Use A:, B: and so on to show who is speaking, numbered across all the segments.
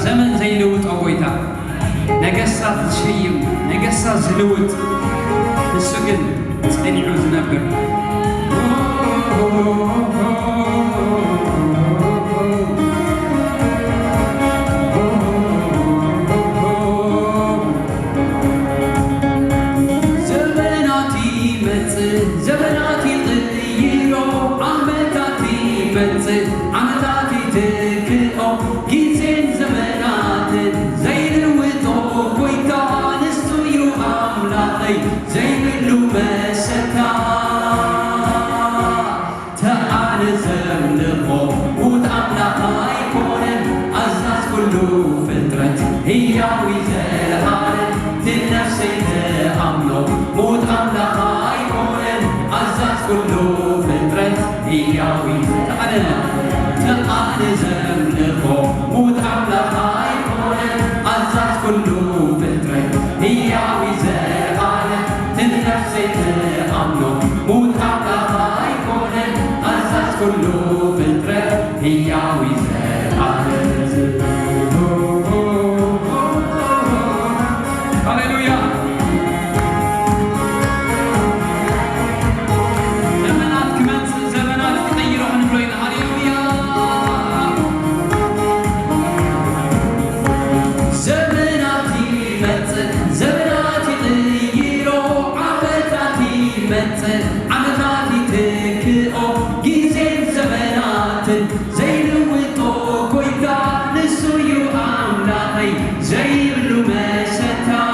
A: زمن زي لوط أبويتا نجسات شيم نجسات زلوط السجن تاني عوز نبر زمناتي غيرو عمتاتي تكئو جيزين زمنات زين الوطو كويتا نستو يرو أملاقي زين اللومستا تعال زمنقو وتأملاقي كونن أزاز كلو فترة هي ويزال عالم تنفسي تأملو موت أملاقي كونن أزاز كلو فترة هي ويزال تعال زمنقو موت أملاقي كونن أزاز كلو فترة هي ويزال عالم تنفسي تأملو موت أملاقي كونن أزاز كلو فترة هي ويزال عالم عمتاتي تكئو جيزين زمنات زين وطو كويتا نسو يو أملاقي زين اللومستا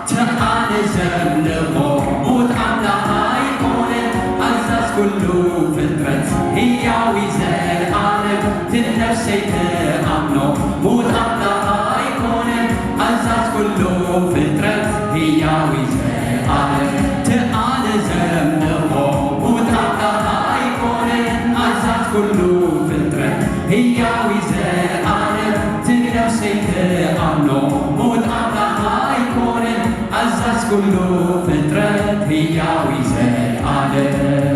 A: تعال زمنقو موت أملاقي كونن أزاز كلو فترة هي ويزال عالم تنفسي تأمنو موت أملاقي كونن أزاز كلو فترة هي ويزال تعال زمنقو موت أملاقي كونن أزاز كلو فترة هي ويزال عالم تنفسي تأمنو موت أملاقي كونن أزاز كلو فترة هي ويزال عالم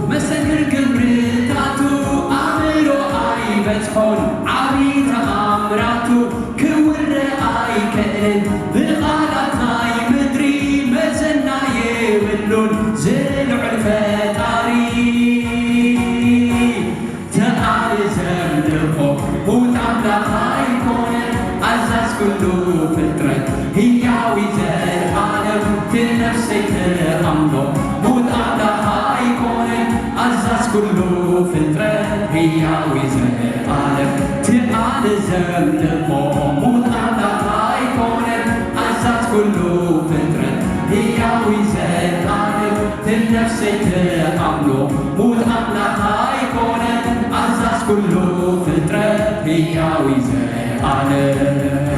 A: مسكر قبرتاتو أمرو أي بتحول عبي تأمراتو كور أي كأن بالغالات أي مدري مزنا يولون زلع الفتاري تعال زمنقو موت أملاقي كونن أزاز كلو فترة هي ويزال عالم تنفسي تأمنو موت أملاقي كونن أزاز كلو فترة هي ويزال عالم تعال زمنقو موت أملاقي كونن أزاز كلو فترة هي ويزال عالم تنفسي تأمنو موت أملاقي كونن أزاز كلو فترة هي ويزال عالم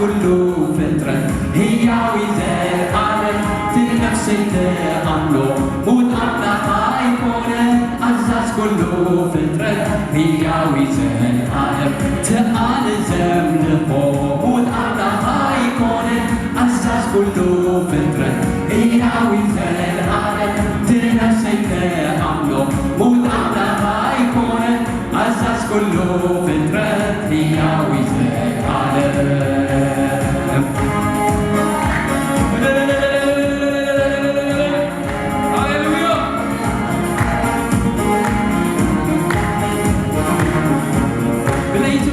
A: كلو فترة هي ويزال عالم تنفسي تأملو موت أملاقي كونن أزاز كلو فترة هي ويزال عالم تعال زمنقو موت أملاقي كونن أزاز كلو فترة هي ويزال عالم تنفسي تأملو موت أملاقي كونن أزاز كلو فترة هي ويزال عالم بليت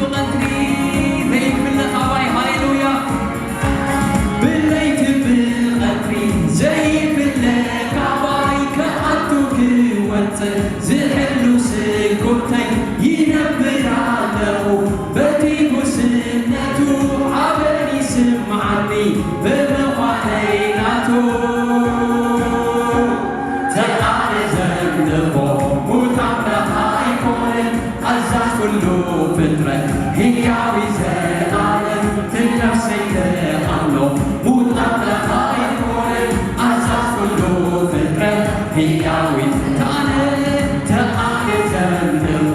A: ፍጥረት ሕያው ዘላለም ትነፍሰኝ ተአምኖ ሙት አምላክ አይሆንም አዛዥ ሁሉ ፍጥረት ሕያዊት ተአነ ዘንድቆ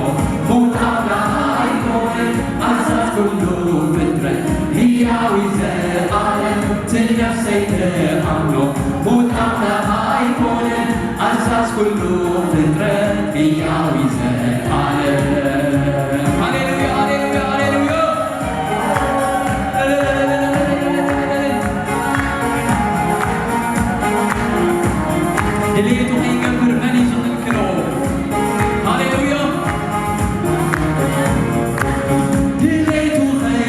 A: ሙት አምላክ አይሆንም አዛዥ ሁሉ ፍጥረት ሕያው ዘላለም ትነፍሰኝ ተአምኖ ሙት አምላክ አይሆንም አዛዥ ሁሉ ፍጥረት ሕያው ዘላለም ሃሌሉያ ሃሌሉያ ሃሌሉያ ድሌቱ ይገብር መን ይዝክሮ ሃሌሉያ ድሌቱ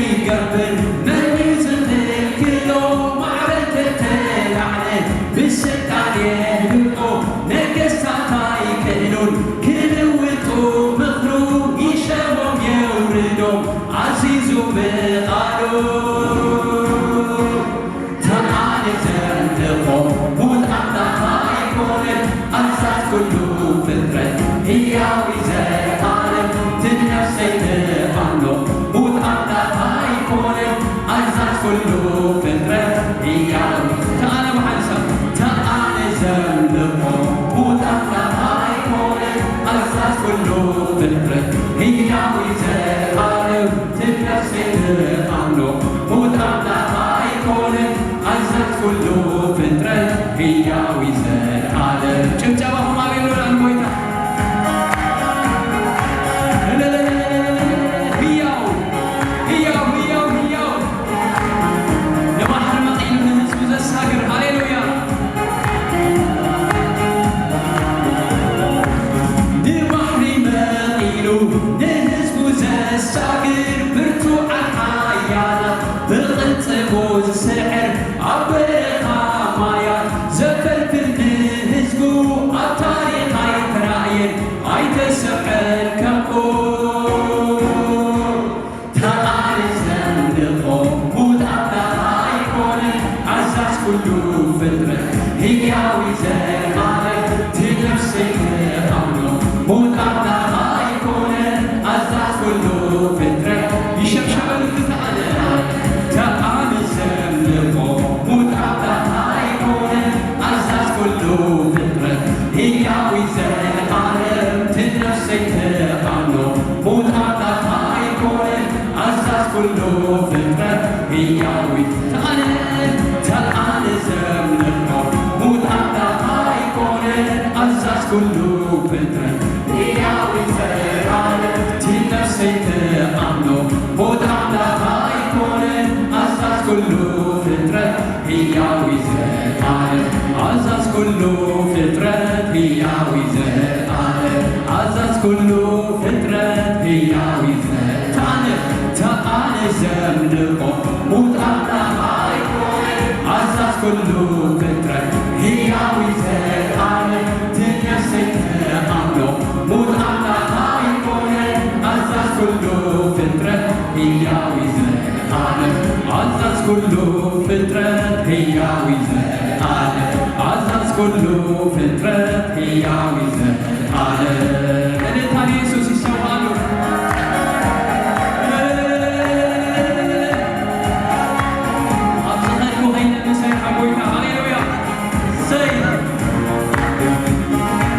A: ይገብር መን ይዝክሮ ማዕበል ተላዕለ ብስልጣን የህልቆ ነገሥታት አይክእሉን ክልውጡ ምኽሩ ይሸሞም የውርዶም ዓዚዙ በቃሉ ተአነ ዘንድቆ ሙት አምላክ አይሆንም አዛዥ ኩሉ ፍጥረት ሕያው ዘላለም ትነፍሰኝ ተአምኖ ሙት አምላክ አይሆንም አዛዥ ኩሉ ፍጥረት ሕያው ተአነ መሐንሳ ተአነ ዘንድቆ ሙት አምላክ አይሆንም አዛዥ ኩሉ ፍጥረት ሕያው ዘላለም ትነፍሰኝ ተአምኖ ሙት አምላክ አይሆንም አዛዥ ኩሉ ፍጥረት ሕያው ዘላለም ጭብጨባ ሃሌሉያ ሞይታ ሕያው ሕያው ሕያው ሕያው ለባሕር መቂሉ ንህዝቡ ዘሳግር ሃሌሉያ ንባሕሪ መቂሉ ንህዝቡ ዘሳግር ብርቱዓን ሓያላት ብቕልጥሙ ዝስዕር ኣብ በረኻ ማያት ዘፈልፍል ንህዝቡ ኣብ ታሪኽ ኣይተራእየን ኣይተሰምዐን ከምኡ ተአነ ዘንድቆ ሙት አምላክ አይሆንም አዛዥ ኩሉ ፍጥረት ሕያው ዘላለም ትነፍሰኝ ተአምኖ ሙት አምላክ አይሆንም አዛዥ ኩሉ ፍጥረት ይሸብሸበልት ተአነ ዘንድቆ ሙት አምላክ አይሆንም አዛዥ ኩሉ ፍጥረት ሕያው ዘላለም ትነፍሰኝ ተአምኖ ሙት አምላክ አይሆንም አዛዥ ኩሉ ፍጥረት ሕያው ተአነ ዘንድቆ ሙት አምላክ አይሆንም አዛዥ ኩሉ ፍጥረት ሕያው ዘላለም ትነፍሰኝ ተአምኖ ሙት አምላክ አይሆንም አዛዥ ኩሉ ፍጥረት ሕያው ዘላለም አዛዥ ኩሉ ፍጥረት ሕያው ዘላለም አዛዥ ኩሉ ፍጥረት ሕያው ተአነ ዘንድቆ ሙት አምላክ አይሆንም አዛዥ ኩሉ ፍጥረት ሕያው ዘላለም ትነፍሰኝ ተአምኖ ሙት አምላክ አይሆንም አዛዥ ኩሉ ፍጥረት ሕያው ዘላለም አዛዥ ኩሉ ፍጥረት ሕያው ዘላለም አዛዥ ኩሉ ፍጥረት ሕያው ዘላለም እልልታን ኢየሱስ ይሰማሉ አብዝሃልኩ ኸይነ ምሳይ ሓጎይታ ሃሌሉያ ሰይ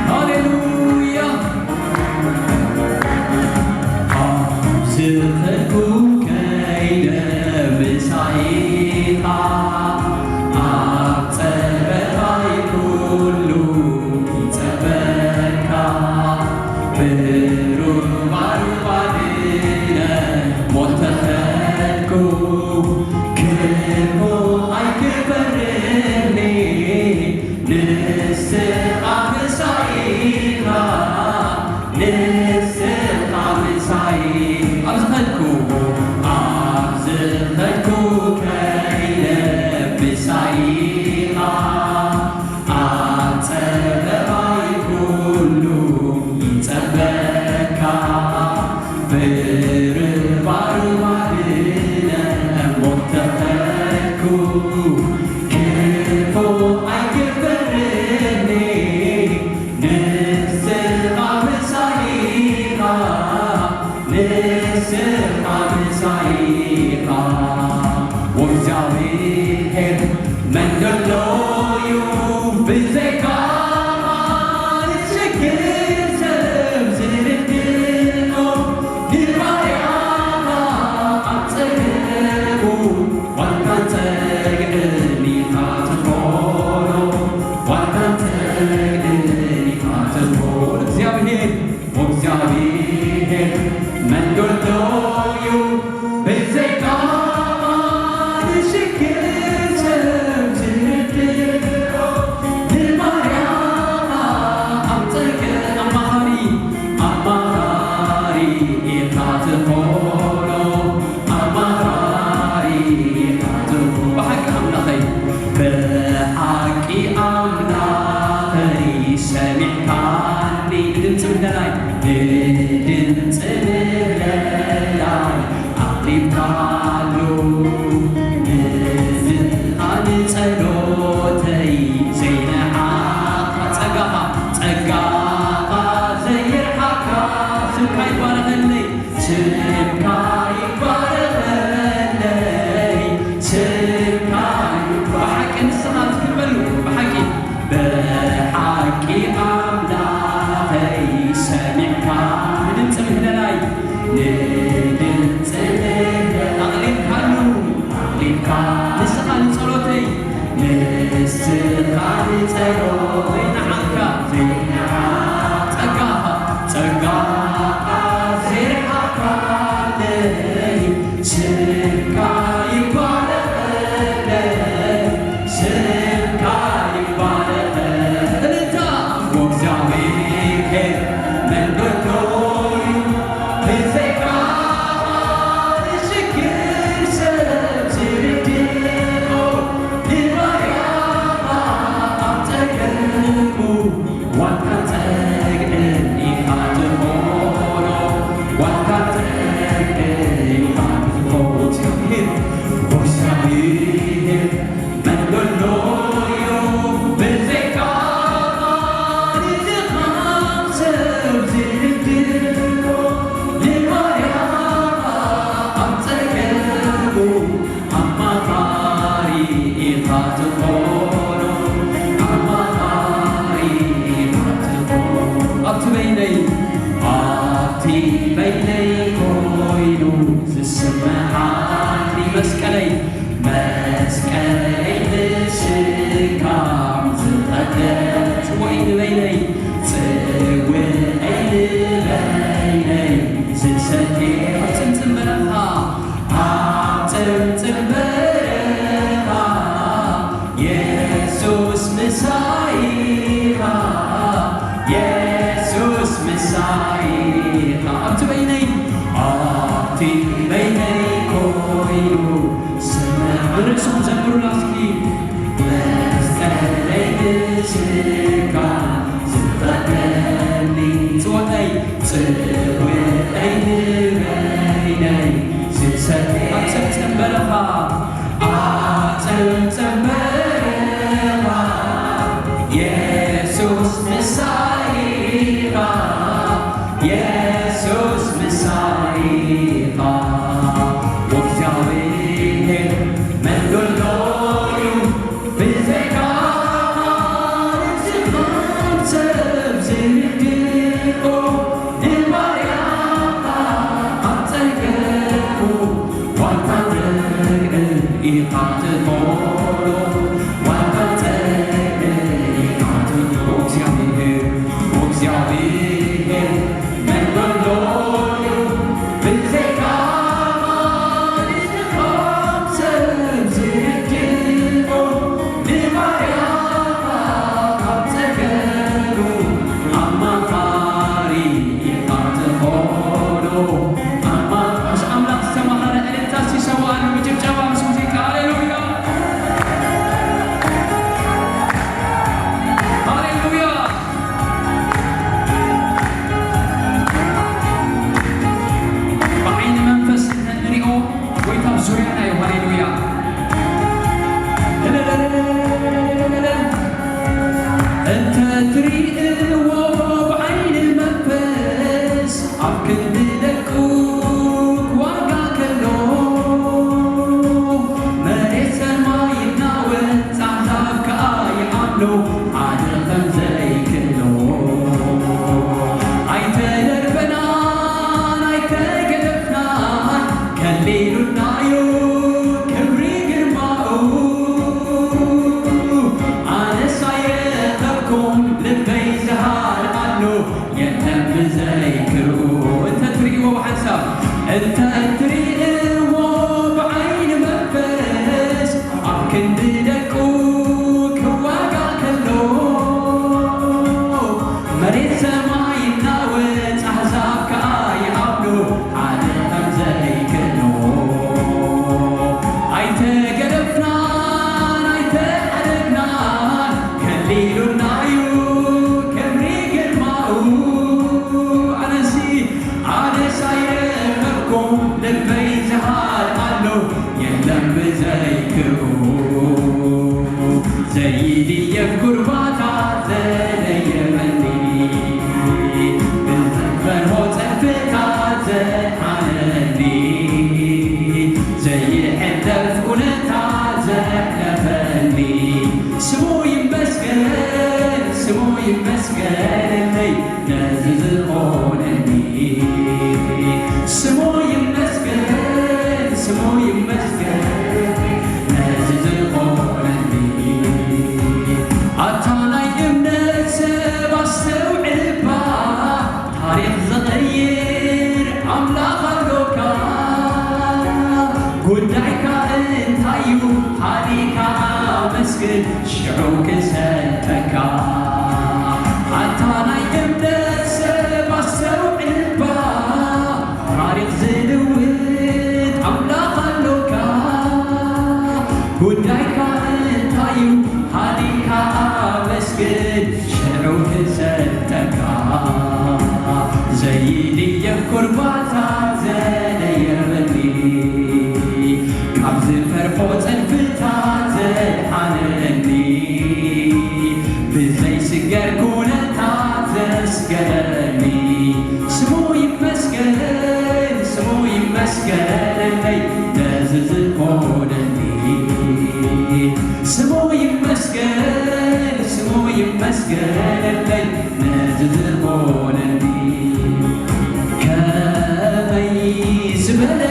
A: ሃሌሉያ አብዝሃልኩ ከይነ ምሳይኻ ኣብ ፀረባይ ኩሉ ይፀበካ ብሩባሩባድነ ሞት ተኸልኩ ክብሩ ኣይክበርኒ ንስኻ ምሳይኻ ንስኻ ምሳይ ኣብዝኸልኩ
B: I've
A: ከሌሉናዩ ክብሪ ግርማኡ አነሳየኸኩም ልበይ ዝሃርአሉ የለም ዘይክሩ እንተ ትሪእዎ ብሓንሳብ እንተ ትሪእዎ ብዓይኒ መንፈስ ኣብ ክንዲ ደቁ ክዋጋ ከሎ መሬት ሰማይ ናወፅ ኣሕዛብ ከዓ ይኣምኑ ሓደ ከም ዘይክእሎ ኣይተገደፍናን ኣይተዓደግናን ከሊሉናዩ ክብሪ ግርማኡ አነሳየኸኩም ልበይ ዝሃርአሉ የለም ዘይክሩ ዘይድየፍ ጉርባታ ዘለየመኒ ብዘንበርሆ ፀንፍታ ዘሓነኒ ዘይሕለፍ ኩነታ ዘሕለፈኒ ስሙ ይመስገን ስሙ ይመስገንለይ ነዚ ዝሆነኒ ስሙ ይመስገን ስሙ ይመስገን ነዚ ዝሆነኒ ኣታ ናይ እምነት ሰብ ኣስተውዕልባ ታሪክ ዝቐይር ኣምላኽ ኣሎካ ጉዳይካ እንታዩ ሃዲካ ኣመስግን ሽዑ ክሰተካ ኣታ ናይ እምነት ሰብ ኣስተውዕልባ ታሪክ ዝልውጥ ኣምላኽ ኣሎካ ጉዳይካ እንታዩ ሃዲካ ኣመስግን ሽዑ ክሰተካ ዘይድየፍ ኩርባታ ዘለየበኒ ካብ ዝፈርፎ ፀንፍታ ዘድሓነኒ ብዘይስገር ኩነታት ዘስገረኒ ስሙ ይመስገን ስሙ ይመስገንለይ ነዚ ዝሆነኒ ስሙ ይመስገን ስሙ ይመስገንለይ ነዚ ዝሆነኒ ከመይ ዝበለ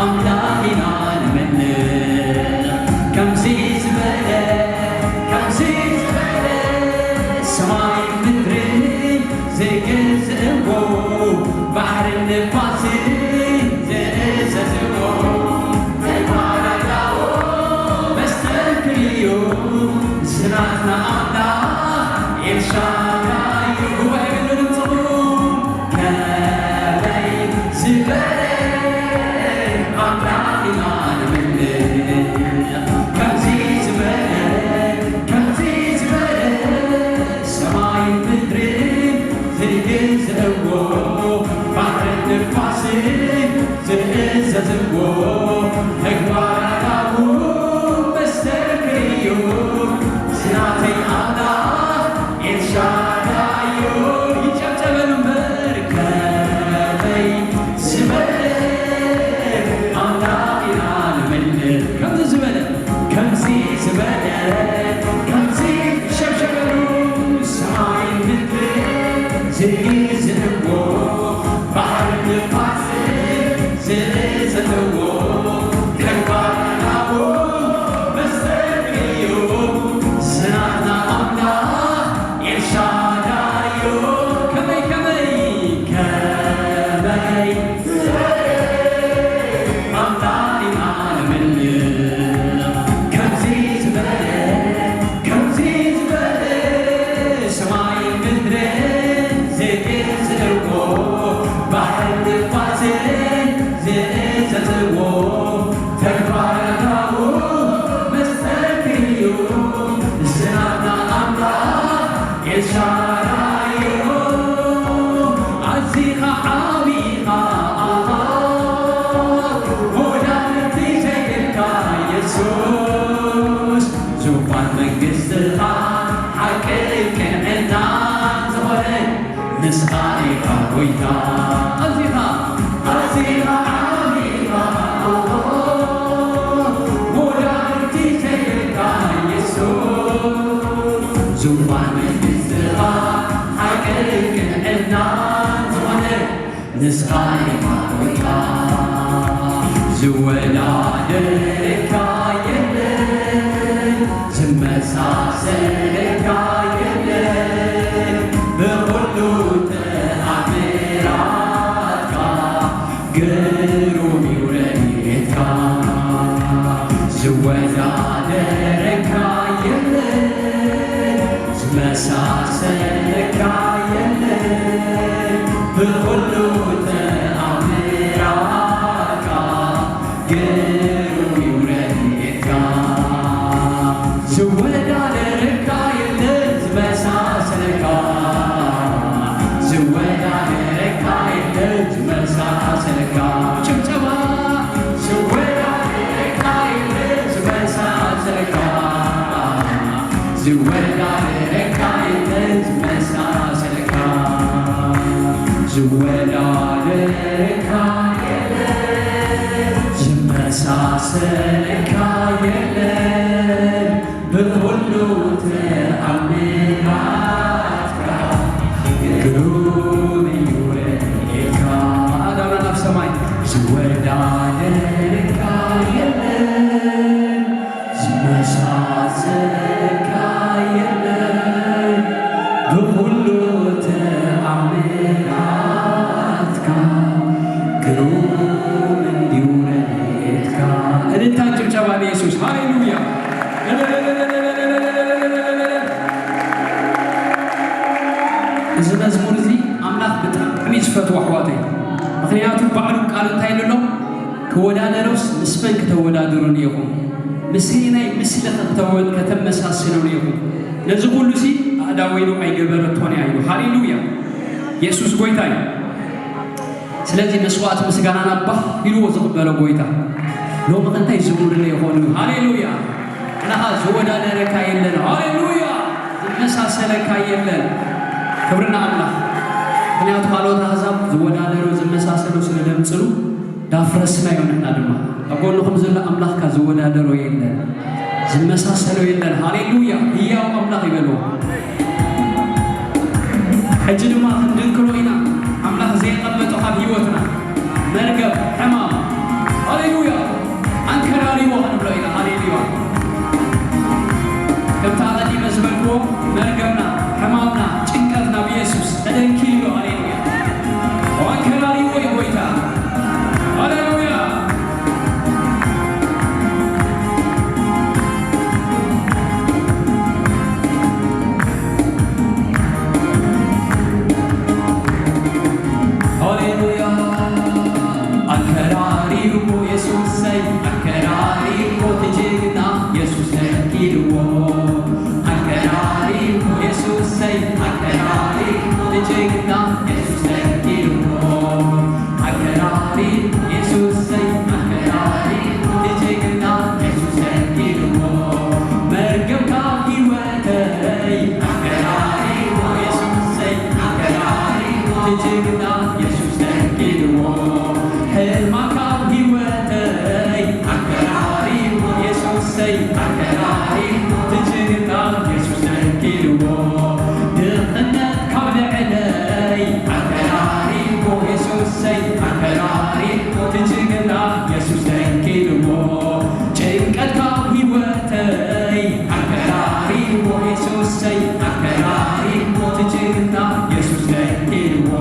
A: ኣምላኽ ኢና ንመልኽ ከምዚ ዝበለ ከምዚ ዝበለ ሰማይ ምድርን ዘይገዝእዎ ባሕርን ንፋስን ዝእዘዝዎ ዘይባረዳዎ መስተንክርዩ ስናትና ኣምላኽ ኤልሻዳይ ጉባኤ ገሎ ድምፅኹም ከመይ ዝበለ ኣምላኽ ኢና ንመልኽ ከምዚ ዝበለ ከምዚ ዝበለ ሰማይ ምድርን ዘይገዝእዎ ባሕርን ንፋስን ዝእዘዝዎ ተግባራዊ መስተንክርዩ ስናተይ ኣምላኽ ኤልሻዳይ ይጨብጨበሉ እምበር ከመይ ዝበለ ኣምላኽ ኢና ንመልኽ ከምዚ ዝበለ ከምዚ ዝበለ ከምዚ ሸብሸበሉ ሰማይ ምድርን ዘይገዝእዎ ባሕርን ንፋስን ዝእዘዝዎ ተግባራዊ መስተንክርዩ ስናትና ኣምላኽ ኤልሻዳይ ከመይ ከመይ ከመይ ኣምላኽ ኢና ንመልኽ ከምዚ ዝበለ ከምዚ ዝበለ ሰማይ ምድርን ዘይገዝእዎ ባሕርን ንፋስን ዝእዘዝዎ ተግባራዊ መስተንክርዩ ስናትና ኣምላኽ ኤልሻዳይ ኣዚኻ ዓቢኻ ወዳንቲ ዘይብልካ ኢየሱስ ዙፋን መንግሥትኻ ሓቅን ቅንዕናን ዝኾነ ንስኻ ኢኻ ጎይታ ኣዚኻ ኣዚኻ ዓቢኻ ወዳንቲ ዘይብልካ ኢየሱስ ዙፋን መንግሥትኻ ሓቅን ቅንዕናን ዝኾነ ንስኻ ኢኻ ጎይታ ዝወዳደርካ የለን ዝመሳሰልካ የለን በሁሉ ተአምራትካ ግሩም ረድኤትካ ዝወዳደርካ የለን ዝመሳሰልካ የለን በሁሉ ተአምራትካ ግሩም ረድኤትካ ዝወዳደርካ የለን ዝመሳሰልካ ዝወዳደርካ የለን ዝመሳሰልካ ጭብጨባ ዝወዳደርካ የለን ዝመሳሰልካ ዝወዳደርካ የለን ዝመሳሰልካ ዝወዳደርካ የለን ዝመሳሰልካ የለን በሁሉ ተአምራትካ ግሩም ረድኤትካ አዳና አፍ ሰማይ ዝወዳደርካ የለን ዝመሳሰልካ የለን በሁሉ ተአምራትካ ግሩም ረድኤትካ እልልታ ጭብጨባ ለኢየሱስ ሃሌሉያ። እዚ መዝሙር እዚ ኣምላኽ ብጣዕሚ ዝፈትዎ ኣሕዋተይ ምክንያቱ ባዕሉ ቃል እንታይ ኢሉ ኣሎ ክወዳደሮስ ምስ መን ክተወዳድሩን ኢኹም ምስናይ ምስለኸ ከተመሳስሉን ኢኹም ነዚ ኩሉ ሲ ኣዳወይኑ ኣይገበረቶን እያ ኢሉ ሃሌሉያ ኢየሱስ ጎይታ እዩ። ስለዚ መስዋዕት ምስጋናን ኣባህ ኢልዎ ዝቕበሎ ጎይታ ሎሚ እንታይ ዝሙርለ ይኾኑ ሃሌሉያ ንኻ ዝወዳደረካ የለን ሃሌሉያ ዝመሳሰለካ የለን ክብርና ኣምላኽ ምክንያቱ ካልኦት ኣሕዛብ ዝወዳደሩ ዝመሳሰሉ ስለ ደምፅሉ ዳፍረስናዮ ንሕና ድማ ኣብ ጎንኹም ዘሎ ኣምላኽካ ዝወዳደሮ የለን ዝመሳሰሎ የለን ሃሌሉያ ህያው ኣምላኽ ይበልዎ ሕጂ ድማ ክንድንክሮ ኢና ኣምላኽ ዘይቐመጦ ካብ ሂወትና መርገብ ሕማም ሃሌሉያ አንከራሪዎ ክንብሎ ኢና ሃሌሉያ ከምታ ቀዲመ ዝበልክዎ መርገብና ሕማምና ጭንቀትና ብኢየሱስ ተደንኪሉ ሃሌሉያ አንከራሪዎ ይጎይታ ሃሌሉያ ሃሌሉያ አንከራሪዎ ኢየሱሰይ አንከራሪዎ ትጅግና ኢየሱስ ተኪልዎ አንከራሪዎ ኢየሱሰይ አንከራሪዎ ትጅግና ኢየሱስ ተኪልዎ አንከራሪዎ ኢየሱሰይ አንከራሪዎ ትጅግና ኢየሱስ ተኪልዎ መርገብካ ሂወተይ አንከራሪዎ ኢየሱሰይ አንከራሪዎ ትጅግና ኢየሱስ ተኪልዎ ሕልማካ ሂወተይ አንከራሪዎ ኢየሱሰይ አንከራሪዎ ትጅግና ኢየሱስ ተኪልዎ ድኽነት ካብ ልዕለይ አንከራሪዎ ኢየሱሰይ አንከራሪዎ ትጅግና ኢየሱስ ተኪልዎ ጭንቀት ካብ ሂወተይ አንከራሪዎ ኢየሱሰይ አንከራሪዎ ትጅግና ኢየሱስ ተኪልዎ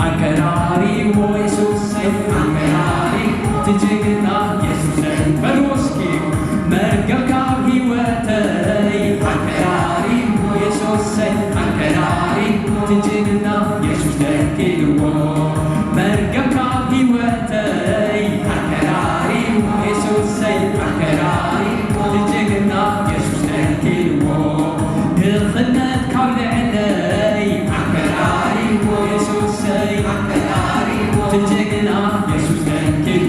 A: አንከራሪዎ ኢየሱሰይ አንከራሪዎ ትጅግና ኢየሱስ በልዎ እስኪ መርገብ ካብ ሂወተይ አንከራሪዎ ኢየሱሰይ አንከራሪዎ ትጅግና ኢየሱስ ተኪልዎ መርገብ ካብ ሂወተይ አንከራሪዎ ኢየሱሰይ አንከራሪዎ ትጅግና ኢየሱስ ተኪልዎ ድኽነት ካብ ልዕለይ አንከራሪዎ ኢየሱሰይ አንከራሪዎ ትጅግና ኢየሱስ ተኪል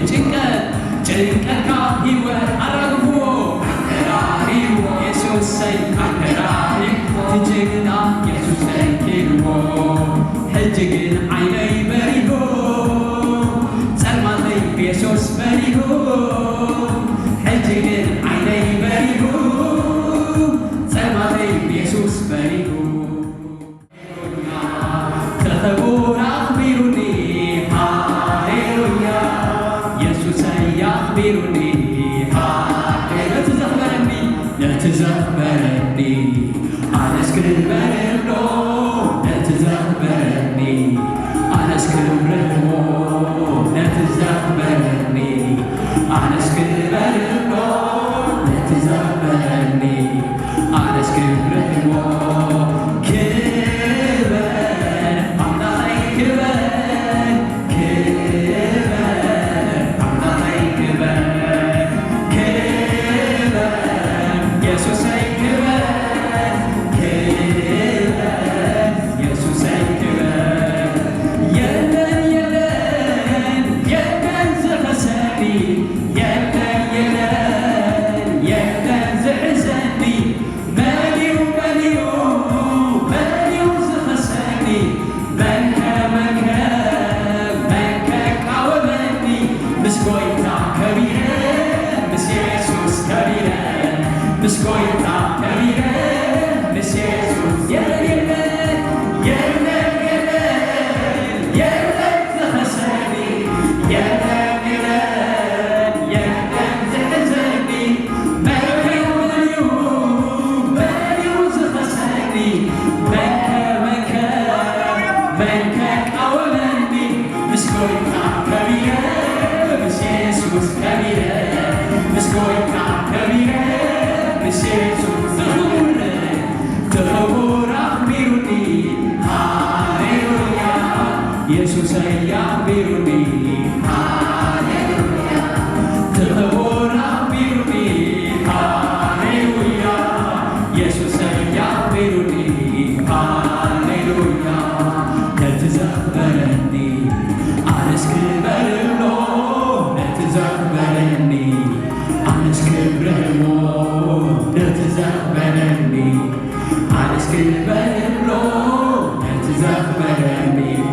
A: ጭንቀት ካብ ሂወት ኣራግፍዎ አንከራሪዎ ኢየሱሰይ አንከራሪዎ ትጅግና ኢየሱስ ተኪልዎ ሕጂ ግን ዓይነይ በሪሆ ጸልማተይ ኢየሱስ በሪሆ ሕጂ ግን ዓይነይ በሪሆ ጸልማተይ ኢየሱስ በሪሆ ተኸቡር ኣኽቢሩኒ ሃሌሉያ ኢየሱሰይ سيخبرني لا تزخبرني على سكبرنو لا تزخبرني على سكبرنو لا تزخبرني على سكبرنو لا تزخبرني على سكبرنو Jesus يخبرني هاليلويا تخبر أخبرني هاليلويا يسوع يخبرني هاليلويا لا تزخبرني على سكبرنو لا تزخبرني على سكبرنو لا تزخبرني على سكبرنو لا تزخبرني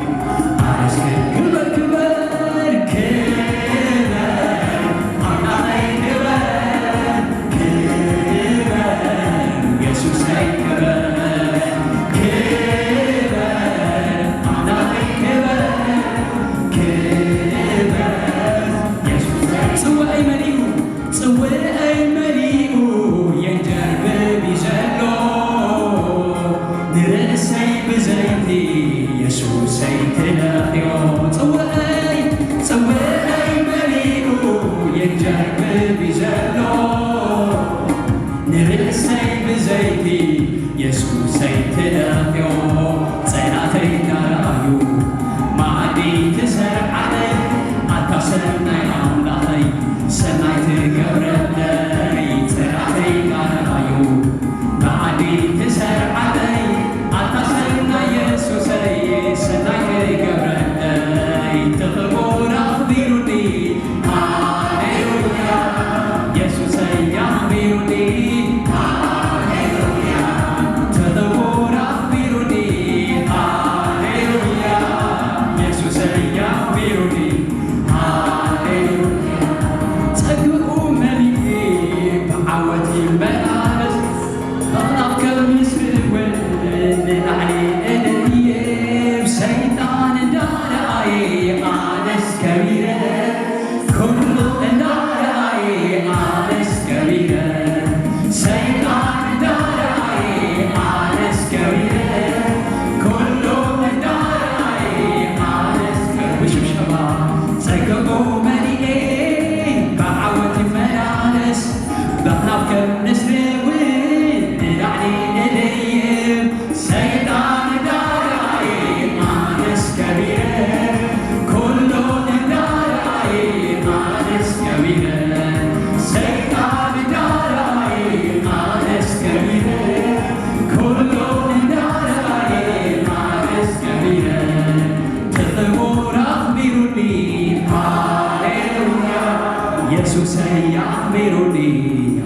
A: Jesus يخبرني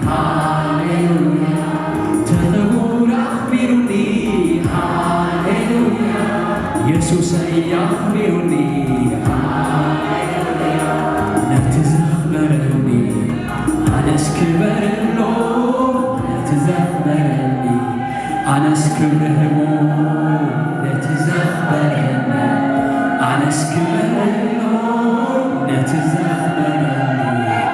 A: هاليلويا تذكر أخبرني هاليلويا يسوع يخبرني هاليلويا لا تزخبرني أنا سكبرنو لا تزخبرني أنا سكبرنو لا تزخبرني أنا سكبرنو لا تزخبرني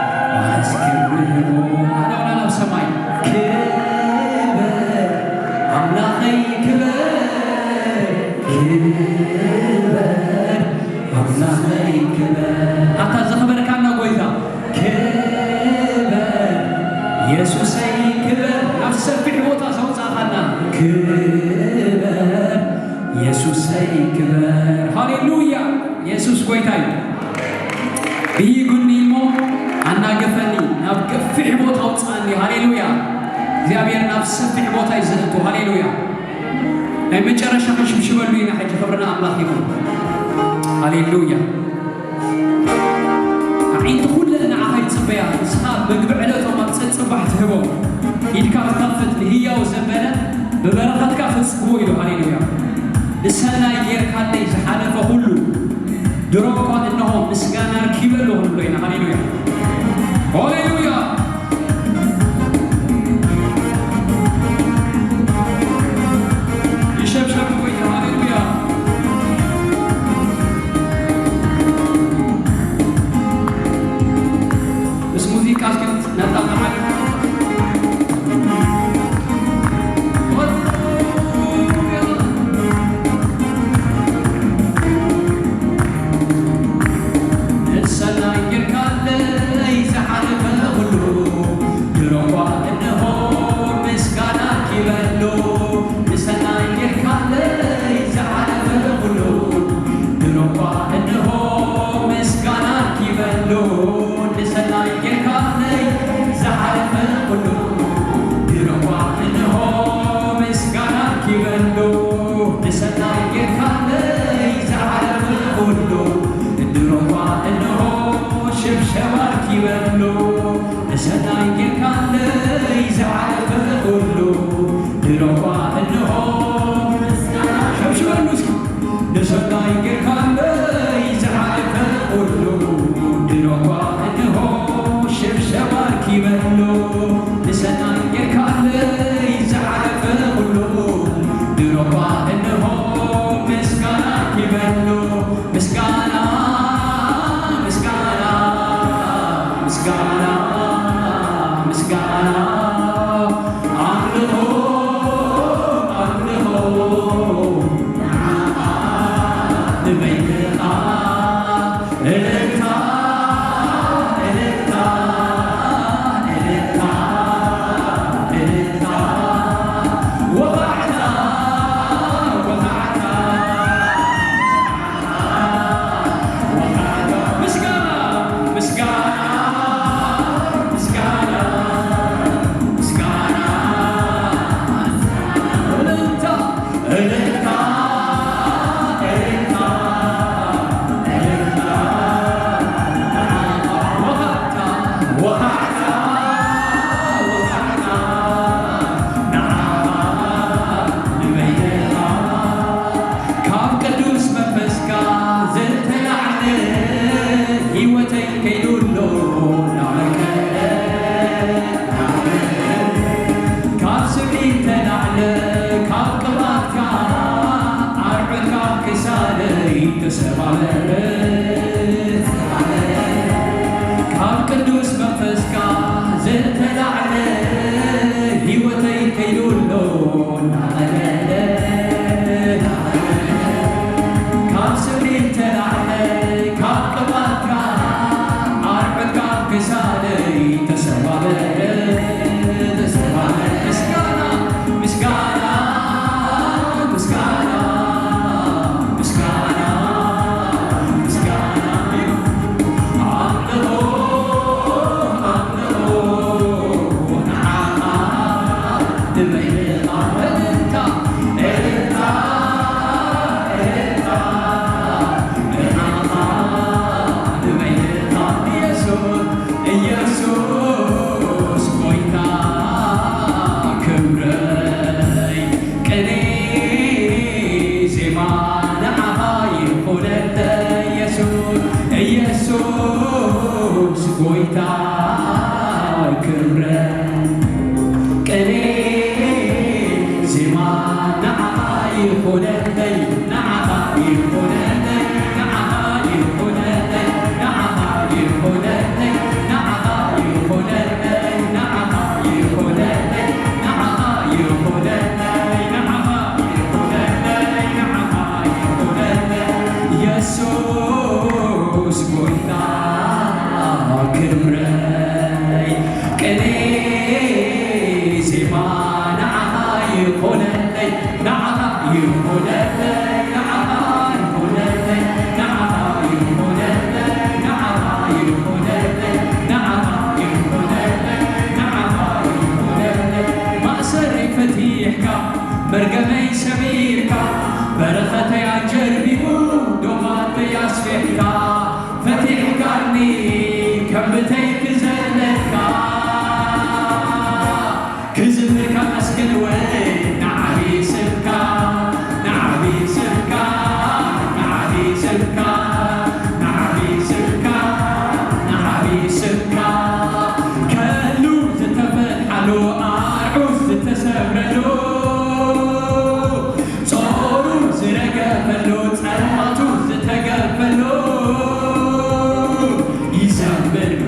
A: بيقولني المو أنا قفني نبقى في حبوت أوصاني هاليلويا እግዚአብሔር ነፍስ ፍሕ ቦታ ይዘንቱ ሃሌሉያ ናይ መጨረሻ ከሽብሽበሉ ኢና ሕጂ ክብርና ኣምላኽ ይኹን ሃሌሉያ ዓይንቲ ኩለን ንዓኻ ይፅበያ ንስኻ ምግቢ ዕለቶም ኣብ ፅባሕ ትህቦ ኢድካ ትኸፍት ንህያው ዘበለ ብበረኸትካ ፍፅግቦ ኢሉ ሃሌሉያ ንሰናይ ጌርካለይ ዝሓለፈ ኩሉ ድሮ እኳ እንሆ ምስጋና ርኪበሉ ክንብሎ ኢና ሃሌሉያ ሃሌሉያ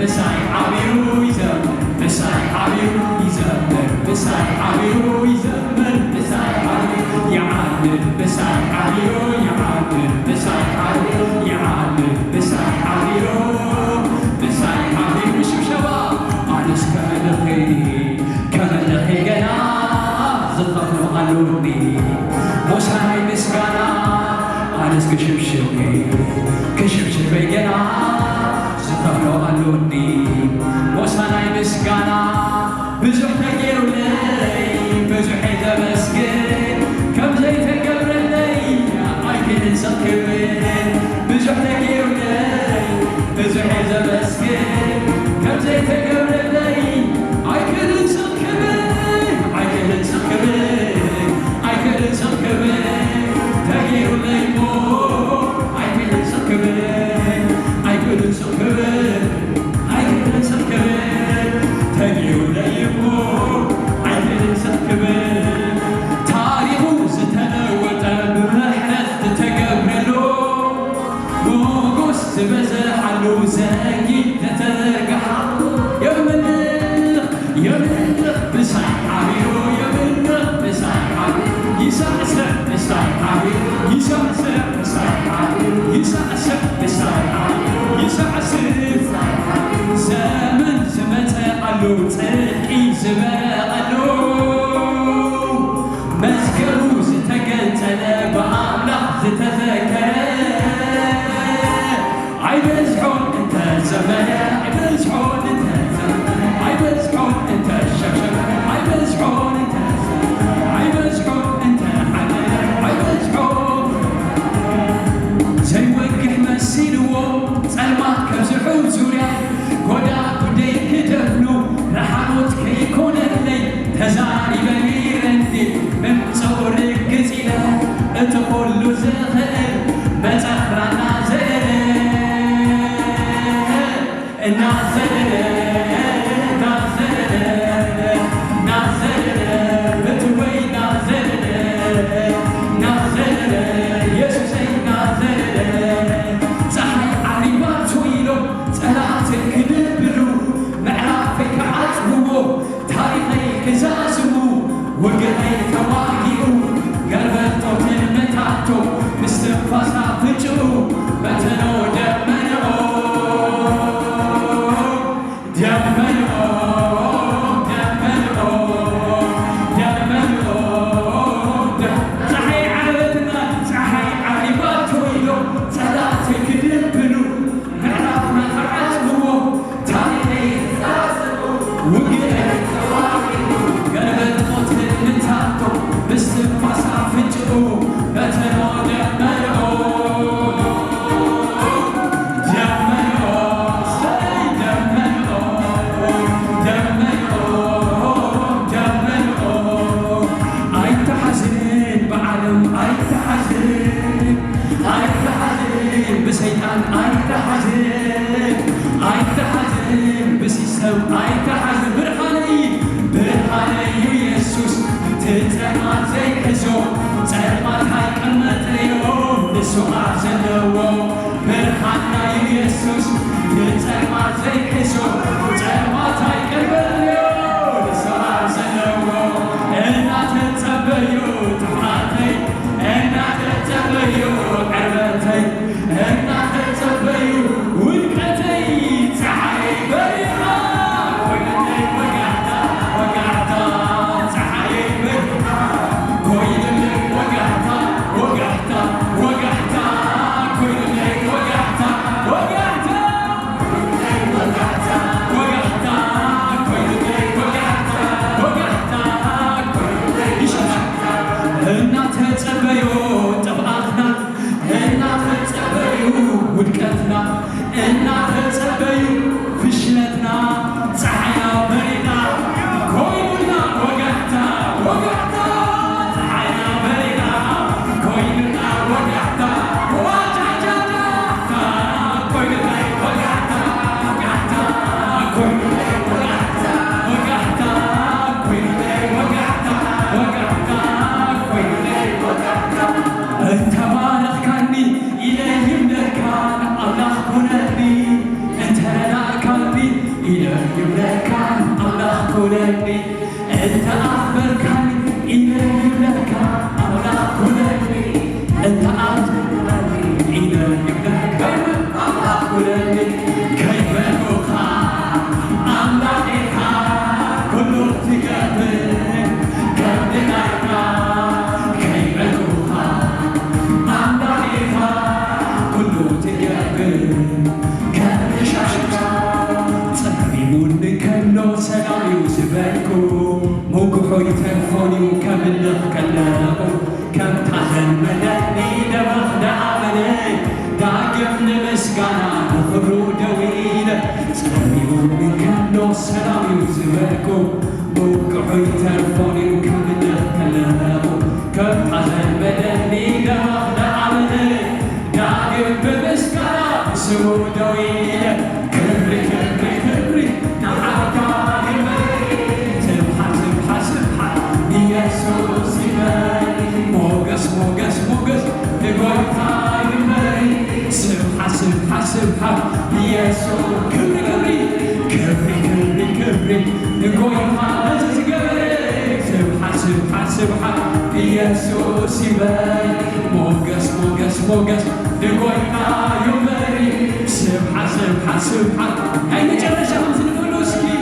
A: مساي عبيرو يزمر مساي عبيرو يزمر مساي عبيرو يزمر مساي عبيرو يعلم مساي عبيرو يعلم مساي عبيرو يعلم مساي عبيرو مساي عبيرو شو شباب أنس كملخي جنا زخروا قالوني موسى مسكنا أنس كشبشبي جنا زخروا قالوني موسى مسكنا بزح تجيروا لي بزح تمسكن كم زيت قبر لي أيكن سكبن بزح تجيروا لي بزح تمسكن كم زيت قبر لي أيكن سكبن أيكن سكبن أيكن سكبن تجيروا لي مو أيكن سكبن أيكن سكبن أيكن سكبن تجيروا لي مو أيكن سكبن تاريخو ستنوت بمحنة تتقبلو موقوس تبزحلو زاكي تترقحلو يملخ بساي عبيرو يملخ بساي عبيرو يسعسع بساي عبيرو يسعسع بساي عبيرو يسعسع بساي عبيرو يسعسع زمن زمتقلو تلقي زبقلو مذكرو زتقنتل بأملاح زتذكر عيبزحون انت زمن عيبزحون انت زمن عيبزحون انت الشبشب عيبزحون انت عيبزحون انت عيبزحون زي وقت مسيلو سلمات كبزحو زوريا قدا قدي كدفنو رحموت كيكون اللي تزاري بنيرندي من صور القزيلة اتقولو زخر بزخرنا زخر
B: We're
A: سلام يوسبكو موقعو يتلفوني وكملخ كلاقو كم تحن مدني دمخ دعملي داقم نمسكانا نخبرو دويلة سلامي من كنو سلام يوسبكو موقعو يتلفوني وكملخ كلاقو كم تحن مدني دمخ دعملي داقم نمسكانا نخبرو دويلة كبري كبري كبري نعرفان المري سبحة سبحة سبحة يسوع سبحة موقس موقس موقس لقوتان المري سبحة سبحة سبحة يسوع كبري كبري كبري كبري كبري لقوتان المري سبحة سبحة سبحة يسوع سبحة موقس موقس موقس لقوتان المري سبحة سبحة سبحة أي مجرشة خمسين فلوسكي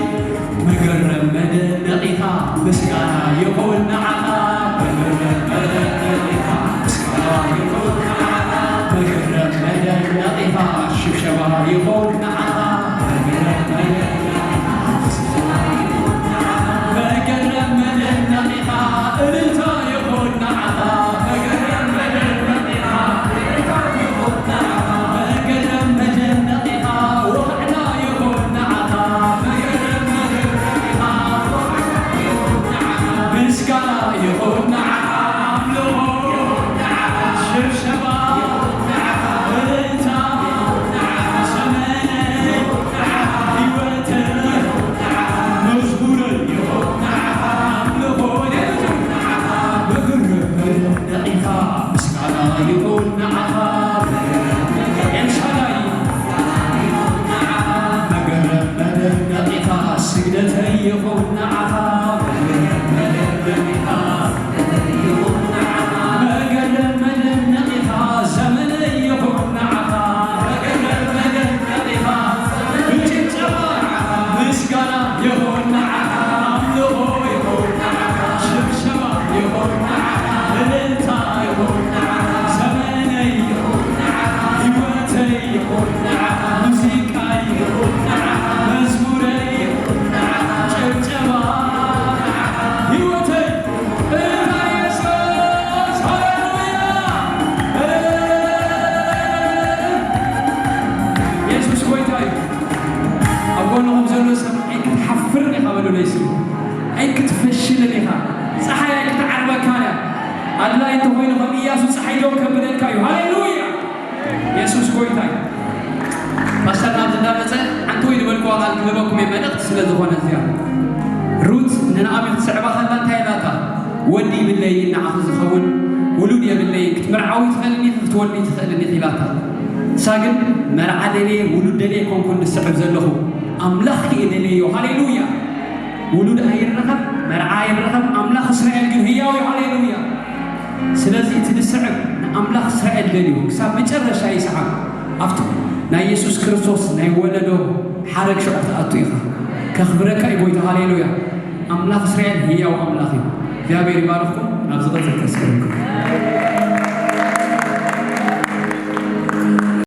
A: مقرب مدى دقيقة مسكانا يقول نعطا مقرب مدى دقيقة مسكانا يقول نعطا مقرب مدى دقيقة شبشبا يقول نعطا مقرب مدى دقيقة مسكانا يقول نعطا مقرب مدى دقيقة إلتا يقول نعطا مقرب مدى دقيقة إلتا يقول نعطا مقرب مدى دقيقة وحنا يقول نعطا مقرب مدى دقيقة وحنا يقول نعطا مسكانا يقول نعطا عملو يقول نعطا شبشبا يقول نعطا إلتا يقول نعطا سمانة يقول نعطا هيوتا يقول نعطا مزبورة يقول نعطا عملو يقول نعطا مقرب مدى دقيقة مسكانا يقول نعطا دقيقة سجدتي يقول نعطا مقرب مدى دقيقة يقول نعطا مقرب مدى دقيقة زمني يقول نعطا مقرب مدى دقيقة بتجمع مسكنا يقول نعطا عملو يقول نعطا شبشبا يقول نعطا إلتا يقول نعطا زمني يقول نعطا هيوتي يقول نعطا موسيقى يقول نعطا مزموري يقول نعطا جبجبا نعطا هيوتي إلتا يسوس هاليلويا يسوس كويتاي أقول لهم زلوا سمعيك تحفرني قبلوا ليسوا عيك تفشلني ها صحيح عيك تعربا كايا الله ينتهي لهم إياسو صحيح لو كبرين كايو هاليلويا يسوس كويتاي باشتر نابز النابزة عنتو يدبالكو أغال كذبكم يمنق سلزخونا زيان روت ننعم تسعبا خلان تايلاتا ودي باللي نعخ زخون ولودي باللي كتمرعاوي تخلني تولي تخلني خلاتا ساقن مرعا دلي ولود دلي كون كون السعب زلخو أملاخ إدليو هاليلويا ولود هاي الرقم مرعا الرقم أملاخ إسرائيل قل هياوي هاليلويا سلازي تدسعب أملاخ إسرائيل دليو كساب مجرش هاي سعب أفتو نا يسوس كريستوس نا يولدو حرق شعب تأطيخا كخبرك إبويت هاليلويا أملاخ إسرائيل هياو أملاخي ذا بيري بارفكم نبزغة التسكركم